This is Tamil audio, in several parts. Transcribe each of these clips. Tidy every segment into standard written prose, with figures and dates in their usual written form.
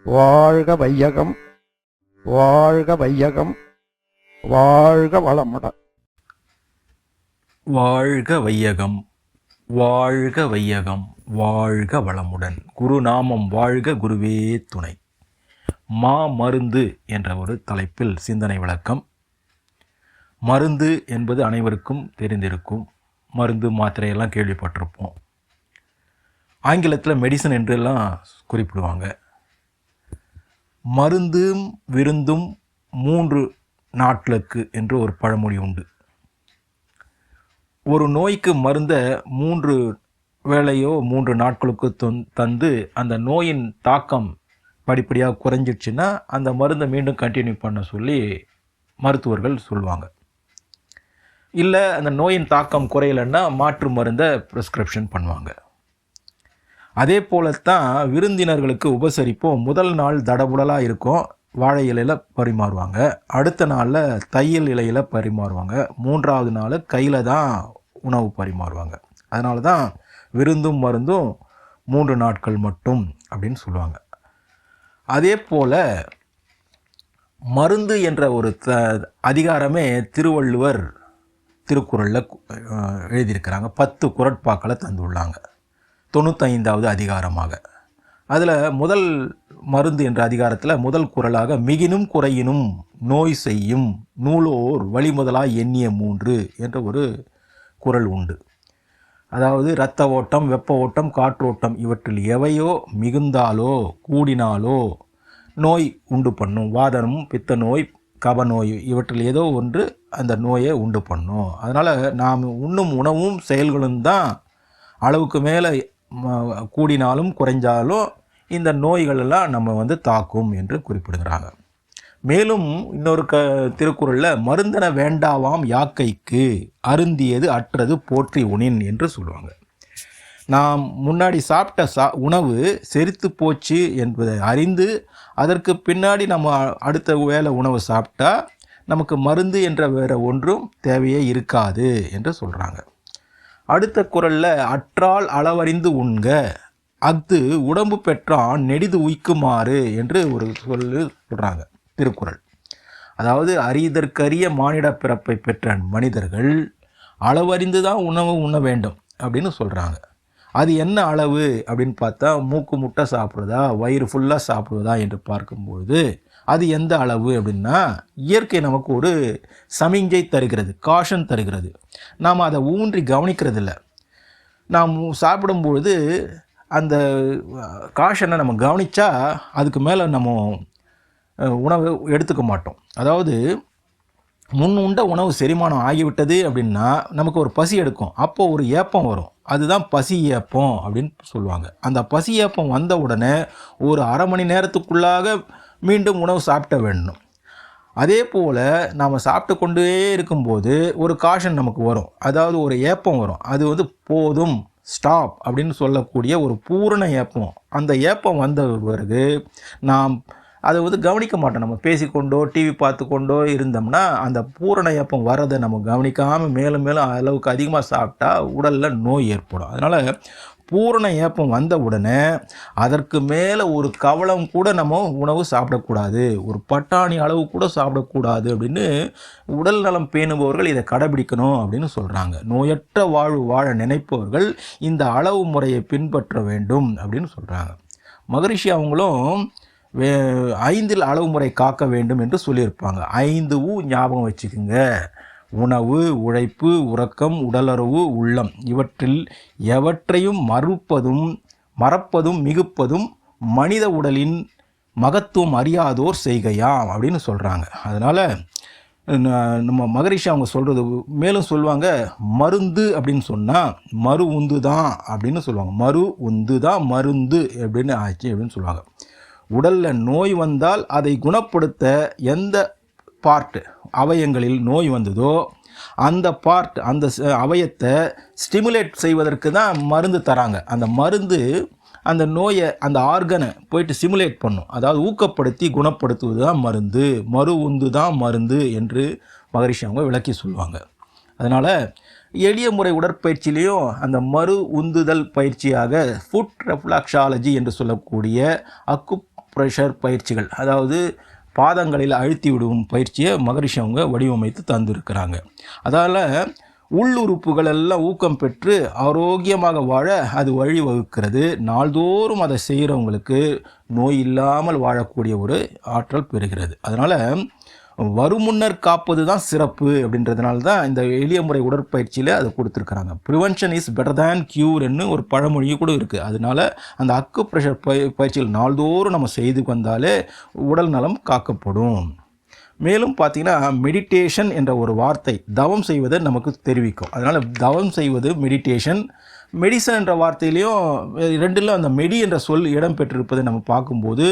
வாழ்க வையகம், வாழ்க வையகம், வாழ்க வளமுடன். வாழ்க வையகம், வாழ்க வையகம், வாழ்க வளமுடன். குருநாமம் வாழ்க, குருவே துணை. மா மருந்து என்ற ஒரு தலைப்பில் சிந்தனை விளக்கம். மருந்து என்பது அனைவருக்கும் தெரிந்திருக்கும். மருந்து மாத்திரையெல்லாம் கேள்விப்பட்டிருப்போம். ஆங்கிலத்தில் மெடிசன் என்றெல்லாம் குறிப்பிடுவாங்க. மருந்தும் விருந்தும் 3 நாட்களுக்கு என்று ஒரு பழமொழி உண்டு. ஒரு நோய்க்கு மருந்தை 3 வேளையோ 3 நாட்களுக்கு தந்து அந்த நோயின் தாக்கம் படிப்படியாக குறைஞ்சிடுச்சுன்னா அந்த மருந்தை மீண்டும் கண்டினியூ பண்ண சொல்லி மருத்துவர்கள் சொல்லுவாங்க. இல்லை அந்த நோயின் தாக்கம் குறையலைன்னா மாற்று மருந்தை ப்ரிஸ்கிரிப்ஷன் பண்ணுவாங்க. அதே போலத்தான் விருந்தினர்களுக்கு உபசரிப்போம். முதல் நாள் தடபுடலாக இருக்கும், வாழை இலையில் பரிமாறுவாங்க. அடுத்த நாளில் தையல் இலையில் பரிமாறுவாங்க. 3ஆவது நாள் கையில் தான் உணவு பரிமாறுவாங்க. அதனால தான் விருந்தும் மருந்தும் 3 நாட்கள் மட்டும் அப்படின்னு சொல்லுவாங்க. அதே போல் மருந்து என்ற ஒரு அதிகாரமே திருவள்ளுவர் திருக்குறளில் எழுதியிருக்கிறாங்க. 10 குறட்பாக்களை தந்துள்ளாங்க, 95வது அதிகாரமாக. அதில் முதல் மருந்து என்ற அதிகாரத்தில் முதல் குறளாக மிகினும் குறையினும் நோய் செய்யும் நூலோர் வழிமுதலாய் எண்ணிய 3 என்ற ஒரு குறள் உண்டு. அதாவது இரத்த ஓட்டம், வெப்ப ஓட்டம், காற்றோட்டம் இவற்றில் எவையோ மிகுந்தாலோ கூடினாலோ நோய் உண்டு பண்ணும். வாதம், பித்த நோய், கப நோய் இவற்றில் ஏதோ ஒன்று அந்த நோயை உண்டு பண்ணும். அதனால் நாம் உண்ணும் உணவும் செயல்களும் தான் அளவுக்கு மேலே கூடினாலும் குறைஞ்சாலும் இந்த நோய்களெல்லாம் நம்ம தாக்கும் என்று குறிப்பிடுகிறாங்க. மேலும் இன்னொரு திருக்குறளில் மருந்தன வேண்டாவாம் யாக்கைக்கு அருந்தியது அற்றது போற்றி உணின் என்று சொல்லுவாங்க. நாம் முன்னாடி சாப்பிட்ட உணவு செரித்து போச்சு என்பதை அறிந்து அதற்கு பின்னாடி நம்ம அடுத்த வேளை உணவு சாப்பிட்டா நமக்கு மருந்து என்ற வேறு ஒன்றும் தேவையே இருக்காது என்று சொல்கிறாங்க. அடுத்த குறளில் அற்றால் அளவறிந்து உண்க அஃது உடம்பு பெற்றான் நெடிது உய்க்குமாறு என்று ஒரு சொல்கிறாங்க திருக்குறள். அதாவது அறிதற்கரிய மானிட பிறப்பை பெற்ற மனிதர்கள் அளவறிந்து தான் உணவு உண்ண வேண்டும் அப்படின்னு சொல்கிறாங்க. அது என்ன அளவு அப்படின்னு பார்த்தா மூக்கு முட்டை சாப்பிட்றதா, வயிறு ஃபுல்லாக சாப்பிடுவதா என்று பார்க்கும்பொழுது அது எந்த அளவு அப்படின்னா இயற்கை நமக்கு ஒரு சமிஞ்சை தருகிறது, காஷன் தருகிறது. நாம் அதை ஊன்றி கவனிக்கிறதில்ல. நாம் சாப்பிடும்பொழுது அந்த காஷனை நம்ம கவனித்தா அதுக்கு மேலே நம்ம உணவை எடுத்துக்க மாட்டோம். அதாவது உண்ட உணவு செரிமானம் ஆகிவிட்டது அப்படின்னா நமக்கு ஒரு பசி எடுக்கும். அப்போது ஒரு ஏப்பம் வரும், அதுதான் பசி ஏப்பம் அப்படின்னு சொல்லுவாங்க. அந்த பசி ஏப்பம் வந்த உடனே ஒரு அரை மணி நேரத்துக்குள்ளாக மீண்டும் உணவு சாப்பிட வேண்டும். அதே போல் நாம் சாப்பிட்டு கொண்டே இருக்கும்போது ஒரு காஷன் நமக்கு வரும், அதாவது ஒரு ஏப்பம் வரும். அது போதும், ஸ்டாப் அப்படின்னு சொல்லக்கூடிய ஒரு பூரண ஏப்பம். அந்த ஏப்பம் வந்த பிறகு நாம் அதை கவனிக்க மாட்டோம். நம்ம பேசிக்கொண்டோ டிவி பார்த்து கொண்டோ இருந்தோம்னா அந்த பூரண ஏப்பம் வரதை நம்ம கவனிக்காமல் மேலும் மேலும் அளவுக்கு அதிகமாக சாப்பிட்டா உடலில் நோய் ஏற்படும். அதனால் பூரண ஏப்பம் வந்த உடனே அதற்கு மேலே ஒரு கவளம் கூட நம்ம உணவு சாப்பிடக்கூடாது, ஒரு பட்டாணி அளவு கூட சாப்பிடக்கூடாது அப்படின்னு உடல் நலம் பேணுபவர்கள் இதை கடைபிடிக்கணும் அப்படின்னு சொல்கிறாங்க. நோயற்ற வாழ்வு வாழ நினைப்பவர்கள் இந்த அளவு முறையை பின்பற்ற வேண்டும் அப்படின்னு சொல்கிறாங்க. மகரிஷி அவங்களும் 5 அளவு முறை காக்க வேண்டும் என்று சொல்லியிருப்பாங்க. 5 ஞாபகம் வச்சுக்குங்க: உணவு, உழைப்பு, உறக்கம், உடலுறவு, உள்ளம். இவற்றில் எவற்றையும் மறப்பதும் மிகுப்பதும் மனித உடலின் மகத்துவம் அறியாதோர் செய்கையாம் அப்படின்னு சொல்கிறாங்க. அதனால் நம்ம மகரிஷி அவங்க சொல்கிறது மேலும் சொல்லுவாங்க, மருந்து அப்படின்னு சொன்னால் மறு உந்து தான் அப்படின்னு சொல்லுவாங்க. மறு உந்து தான் மருந்து அப்படின்னு ஆச்சு அப்படின்னு சொல்லுவாங்க. உடலில் நோய் வந்தால் அதை குணப்படுத்த எந்த அவயங்களில் நோய் வந்ததோ அந்த அந்த அவயத்தை ஸ்டிமுலேட் செய்வதற்கு தான் மருந்து தராங்க. அந்த மருந்து அந்த நோயை, அந்த ஆர்கனை போயிட்டு ஸ்டிமுலேட் பண்ணும், அதாவது ஊக்கப்படுத்தி குணப்படுத்துவது தான் மருந்து. மறு உந்து தான் மருந்து என்று மகரிஷி அவங்க விளக்கி சொல்லுவாங்க. அதனால் எளிய முறை உடற்பயிற்சியிலையும் அந்த மறு உந்துதல் பயிற்சியாக ஃபுட் ரெஃப்ளாக்ஸாலஜி என்று சொல்லக்கூடிய ப்ரெஷர் பயிற்சிகள், அதாவது பாதங்களில் அழுத்தி விடும் பயிற்சியை மகரிஷி அவங்க வடிவமைத்து தந்திருக்கிறாங்க. அதால் உள்ளுறுப்புகள் எல்லாம் ஊக்கம் பெற்று ஆரோக்கியமாக வாழ அது வழிவகுக்கிறது. நாள்தோறும் அதை செய்கிறவங்களுக்கு நோய் இல்லாமல் வாழக்கூடிய ஒரு ஆற்றல் பெறுகிறது. அதனால் வருமுன்னர் காப்பது தான் சிறப்பு அப்படின்றதுனால தான் இந்த எளிய முறை உடற்பயிற்சியில் அதை கொடுத்துருக்குறாங்க. ப்ரிவென்ஷன் இஸ் பெட்டர் தேன் க்யூர்ன்னு ஒரு பழமொழி கூட இருக்குது. அதனால் அந்த அக்கு ப்ரெஷர் பயிற்சிகள் நாள்தோறும் நம்ம செய்து வந்தாலே உடல் நலம் காக்கப்படும். மேலும் பார்த்திங்கன்னா மெடிடேஷன் என்ற ஒரு வார்த்தை தவம் செய்வதை நமக்கு தெரிவிக்கும். அதனால் தவம் செய்வது மெடிடேஷன். மெடிசன் என்ற வார்த்தையிலையும் ரெண்டிலும் அந்த மெடி என்ற சொல் இடம் பெற்றிருப்பதை நம்ம பார்க்கும்போது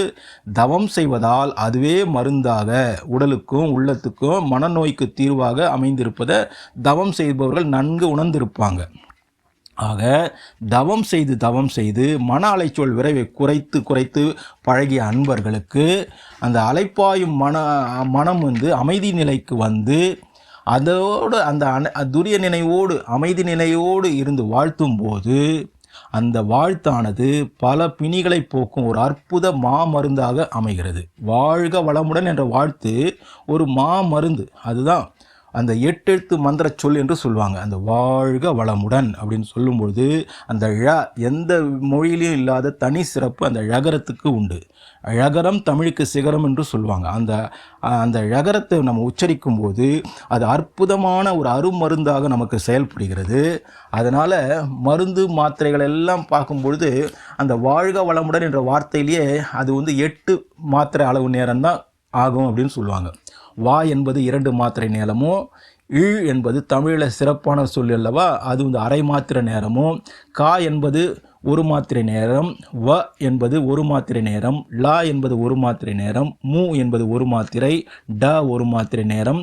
தவம் செய்வதால் அதுவே மருந்தாக உடலுக்கும் உள்ளத்துக்கும் மனநோய்க்கு தீர்வாக அமைந்திருப்பதை தவம் செய்பவர்கள் நன்கு உணர்ந்திருப்பாங்க. ஆக தவம் செய்து மன அலைச்சொல் விரைவை குறைத்து பழகிய அன்பர்களுக்கு அந்த அலைப்பாயும் மனம் அமைதி நிலைக்கு வந்து அதோடு அந்த துரிய நினைவோடு அமைதி நிலையோடு இருந்து வாழ்த்தும் போது அந்த வாழ்த்தானது பல பிணிகளை போக்கும் ஒரு அற்புத மாமருந்தாக அமைகிறது. வாழ்க வளமுடன் என்ற வாழ்த்து ஒரு மாமருந்து. அதுதான் அந்த 8 எழுத்து மந்திர சொல் என்று சொல்லுவாங்க. அந்த வாழ்க வளமுடன் அப்படின்னு சொல்லும்பொழுது அந்த எந்த மொழியிலையும் இல்லாத தனி சிறப்பு அந்த ழகரத்துக்கு உண்டு. ழகரம் தமிழுக்கு சிகரம் என்று சொல்லுவாங்க. அந்த ழகரத்தை நம்ம உச்சரிக்கும் போது அது அற்புதமான ஒரு அருமருந்தாக நமக்கு செயல்படுகிறது. அதனால் மருந்து மாத்திரைகள் எல்லாம் பார்க்கும்பொழுது அந்த வாழ்க வளமுடன் என்ற வார்த்தையிலேயே அது 8 மாத்திரை அளவு நேரம்தான் ஆகும் அப்படின்னு சொல்லுவாங்க. வா என்பது 2 மாத்திரை நேரமும், இழ் என்பது தமிழில் சிறப்பான சொல் அல்லவா, அது அரை மாத்திரை நேரமும், கா என்பது 1 மாத்திரை நேரம், வ என்பது 1 மாத்திரை நேரம், லா என்பது 1 மாத்திரை நேரம், மூ என்பது 1 மாத்திரை, ட 1 மாத்திரை நேரம்,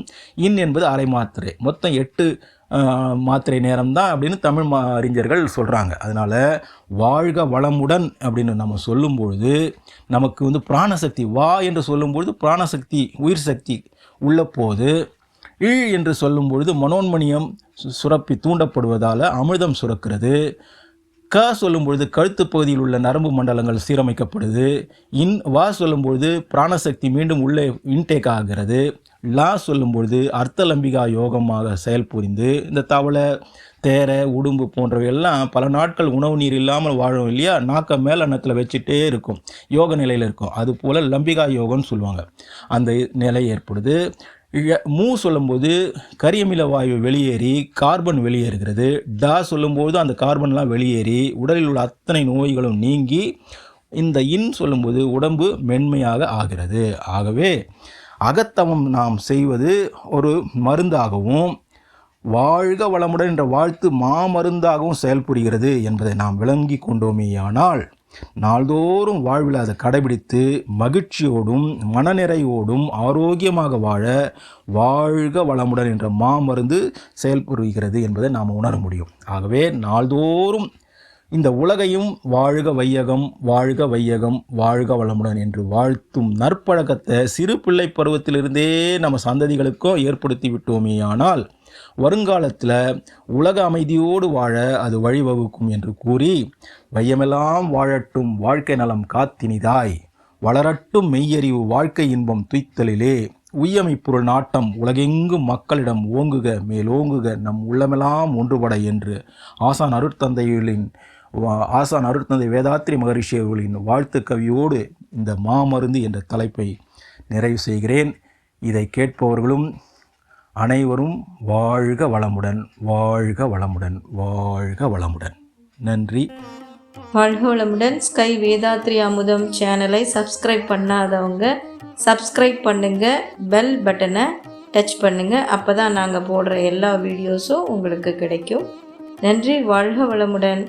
இன் என்பது அரை மாத்திரை. மொத்தம் 8 மாத்திரை நேரம் தான் அப்படின்னு தமிழ் அறிஞர்கள் சொல்கிறாங்க. அதனால் வாழ்க வளமுடன் அப்படின்னு நம்ம சொல்லும்பொழுது நமக்கு பிராணசக்தி, வா என்று சொல்லும்பொழுது பிராணசக்தி உயிர் சக்தி உள்ள போது, இழ் என்று சொல்லும்பொழுது மனோன்மணியம் சுரப்பி தூண்டப்படுவதால் அமிர்தம் சுரக்கிறது. க சொல்லும்பொழுது கழுத்து பகுதியில் உள்ள நரம்பு மண்டலங்கள் சீரமைக்கப்படுது. வா சொல்லும்பொழுது பிராணசக்தி மீண்டும் உள்ளே இன்டேக் ஆகிறது. லா சொல்லும்பொழுது அர்த்தலம்பிகா யோகமாக செயல்புரிந்து இந்த தவளை தேரை உடும்பு போன்றவை எல்லாம் பல நாட்கள் உணவு நீர் இல்லாமல் வாழும் இல்லையா, நாக்க மேல் அன்னத்தில் வச்சுட்டே இருக்கும், யோக நிலையில் இருக்கும். அதுபோல் லம்பிகா யோகம்னு சொல்லுவாங்க. அந்த நிலை ஏற்படுது. மூ சொல்லும்போது கரியமில வாயு வெளியேறி கார்பன் வெளியேறுகிறது. டா சொல்லும்போது அந்த கார்பன்லாம் வெளியேறி உடலில் உள்ள அத்தனை நோய்களும் நீங்கி இந்த இன் சொல்லும்போது உடம்பு மென்மையாக ஆகிறது. ஆகவே அகத்தவம் நாம் செய்வது ஒரு மருந்தாகவும் வாழ்க வளமுடன் என்ற வாழ்த்து மாமருந்தாகவும் செயல்புரிகிறது என்பதை நாம் விளங்கி கொண்டோமேயானால் நாள்தோறும் வாழ்வில் அதை கடைபிடித்து மகிழ்ச்சியோடும் மனநிறைவோடும் ஆரோக்கியமாக வாழ வாழ்க வளமுடன் என்ற மாமருந்து செயல்புரிகிறது என்பதை நாம் உணர முடியும். ஆகவே நாள்தோறும் இந்த உலகையும் வாழ்க வையகம் வாழ்க வையகம் வாழ்க வளமுடன் என்று வாழ்த்தும் நற்பழக்கத்தை சிறு பிள்ளை பருவத்திலிருந்தே நம்ம சந்ததிகளுக்கும் ஏற்படுத்தி விட்டோமேயானால் வருங்காலத்தில் உலக அமைதியோடு வாழ அது வழிவகுக்கும் என்று கூறி, வையமெல்லாம் வாழட்டும் வாழ்க்கை நலம் காத்தினிதாய், வளரட்டும் மெய்யறிவு வாழ்க்கை இன்பம் துய்த்தலிலே, உய்யமை பொருள் நாட்டம் உலகெங்கும் மக்களிடம் ஓங்குக மேலோங்குக நம் உள்ளமெல்லாம் ஒன்றுபட என்று ஆசான் அருட்தந்தை வேதாத்ரி மகரிஷி அவர்களின் வாழ்த்து கவியோடு இந்த மாமருந்து என்ற தலைப்பை நிறைவு செய்கிறேன். இதை கேட்பவர்களும் அனைவரும் வாழ்க வளமுடன் வாழ்க வளமுடன் வாழ்க வளமுடன். நன்றி. வாழ்க வளமுடன். ஸ்கை வேதாத்ரி அமுதம் சேனலை சப்ஸ்கிரைப் பண்ணாதவங்க சப்ஸ்கிரைப் பண்ணுங்கள், பெல் பட்டனை டச் பண்ணுங்கள். அப்போ தான் நாங்கள் போடுற எல்லா வீடியோஸும் உங்களுக்கு கிடைக்கும். நன்றி. வாழ்க வளமுடன்.